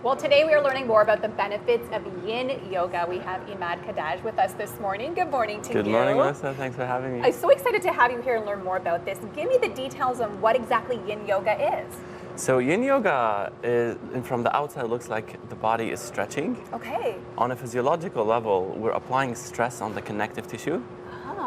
Well, today we are learning more about the benefits of Yin Yoga. We have Imad Khaddaj with us this morning. Good morning to you. Good morning, Melissa. Thanks for having me. I'm so excited to have you here and learn more about this. Give me the details on what exactly Yin Yoga is. So Yin Yoga, from the outside, looks like the body is stretching. Okay. On a physiological level, we're applying stress on the connective tissue,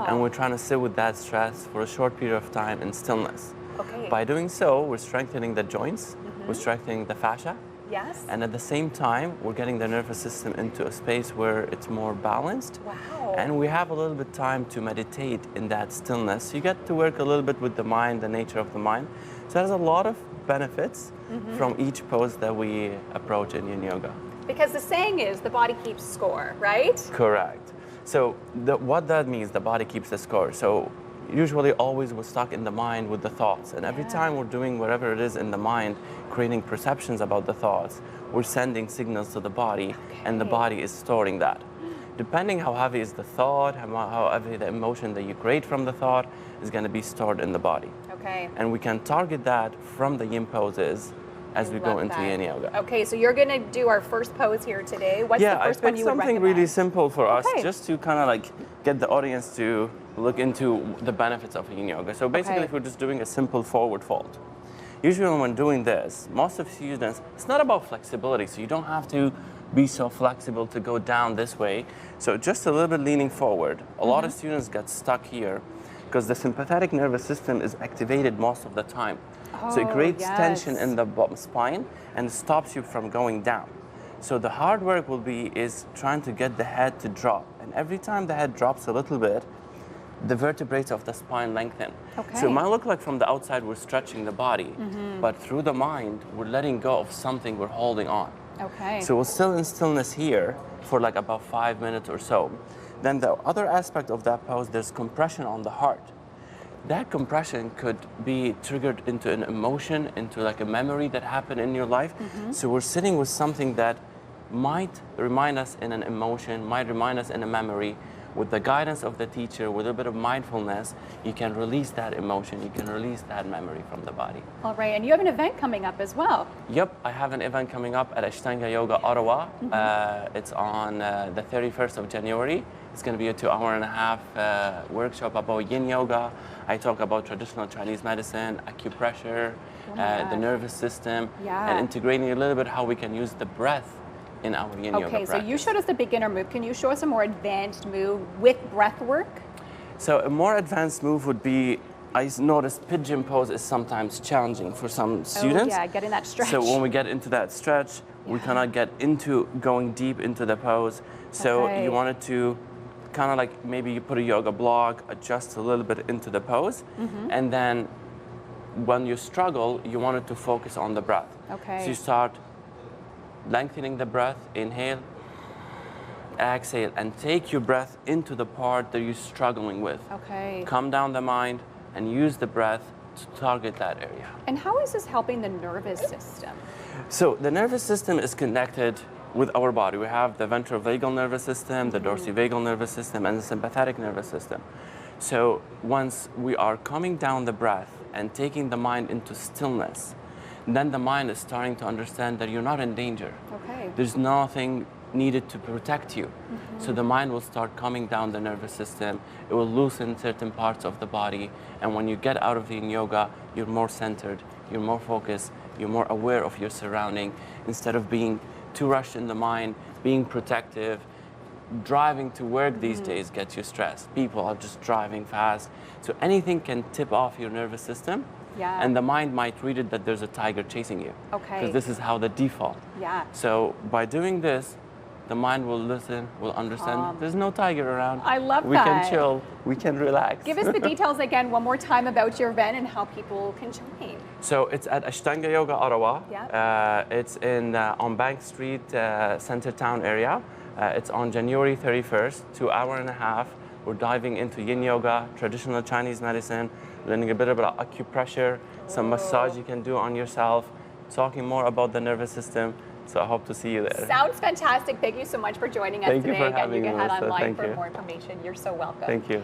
and we're trying to sit with that stress for a short period of time in stillness. Okay. By doing so, we're strengthening the joints, we're strengthening the fascia, Yes. and at the same time, we're getting the nervous system into a space where it's more balanced. Wow. And we have a little bit time to meditate in that stillness. You get to work a little bit with the mind, the nature of the mind. So there's a lot of benefits from each pose that we approach in Yin Yoga. Because the saying is the body keeps score, right? Correct. So what that means, the body keeps the score. So usually always we're stuck in the mind with the thoughts. And every time we're doing whatever it is in the mind, creating perceptions about the thoughts, we're sending signals to the body, and the body is storing that. Depending how heavy is the thought, how heavy the emotion that you create from the thought is going to be stored in the body. Okay. And we can target that from the yin poses as we go into Yin Yoga. Okay, so you're going to do our first pose here today. What's the first one you would recommend? Something really simple for us, just to kind of like get the audience to look into the benefits of Yin Yoga. So basically, if we're just doing a simple forward fold, usually when doing this, most of students, it's not about flexibility, so you don't have to be so flexible to go down this way. So just a little bit leaning forward. A lot of students get stuck here because the sympathetic nervous system is activated most of the time. So it creates tension in the spine and stops you from going down. So the hard work is trying to get the head to drop. And every time the head drops a little bit, the vertebrae of the spine lengthen. So it might look like from the outside we're stretching the body, but through the mind, we're letting go of something we're holding on. Okay. So we're still in stillness here for like about 5 minutes or so. Then the other aspect of that pose, there's compression on the heart. That compression could be triggered into an emotion, into like a memory that happened in your life. So we're sitting with something that might remind us in an emotion, might remind us in a memory. With the guidance of the teacher, with a bit of mindfulness, you can release that emotion, you can release that memory from the body. All right, and you have an event coming up as well. Yep, I have an event coming up at Ashtanga Yoga Ottawa. It's on the 31st of January. It's going to be a 2.5-hour workshop about Yin Yoga. I talk about traditional Chinese medicine, acupressure, the nervous system, and integrating a little bit how we can use the breath in our Yin Yoga practice. Okay, so you showed us the beginner move. Can you show us a more advanced move with breath work? So a more advanced move would be, I noticed pigeon pose is sometimes challenging for some students. Oh yeah, getting that stretch. So when we get into that stretch, we cannot get into going deep into the pose. So you wanted to kind of like maybe you put a yoga block, adjust a little bit into the pose, and then when you struggle, you wanted to focus on the breath. Okay. So you start lengthening the breath, inhale, exhale, and take your breath into the part that you're struggling with. Okay. Calm down the mind and use the breath to target that area. And how is this helping the nervous system? So the nervous system is connected with our body. We have the ventral-vagal nervous system, the dorsal-vagal nervous system, and the sympathetic nervous system. So once we are calming down the breath and taking the mind into stillness, then the mind is starting to understand that you're not in danger. Okay. There's nothing needed to protect you. So the mind will start calming down the nervous system. It will loosen certain parts of the body. And when you get out of Yin Yoga, you're more centered, you're more focused, you're more aware of your surrounding. Instead of being too rushed in the mind, being protective, driving to work these days gets you stressed. People are just driving fast. So anything can tip off your nervous system. Yeah. And the mind might read it that there's a tiger chasing you. Okay. Because this is how the default. Yeah. So by doing this, the mind will listen, will understand there's no tiger around. I love that. We can chill, we can relax. Give us the details again one more time about your event and how people can join. So it's at Ashtanga Yoga Ottawa. Yeah. It's in on Bank Street, Centertown area. It's on January 31st, 2.5 hours. We're diving into Yin Yoga, traditional Chinese medicine, learning a bit about acupressure, some massage you can do on yourself, talking more about the nervous system. So I hope to see you there. Sounds fantastic. Thank you so much for joining us Thank today. you for having you can me, head Melissa. online Thank for you. more information. You're so welcome. Thank you.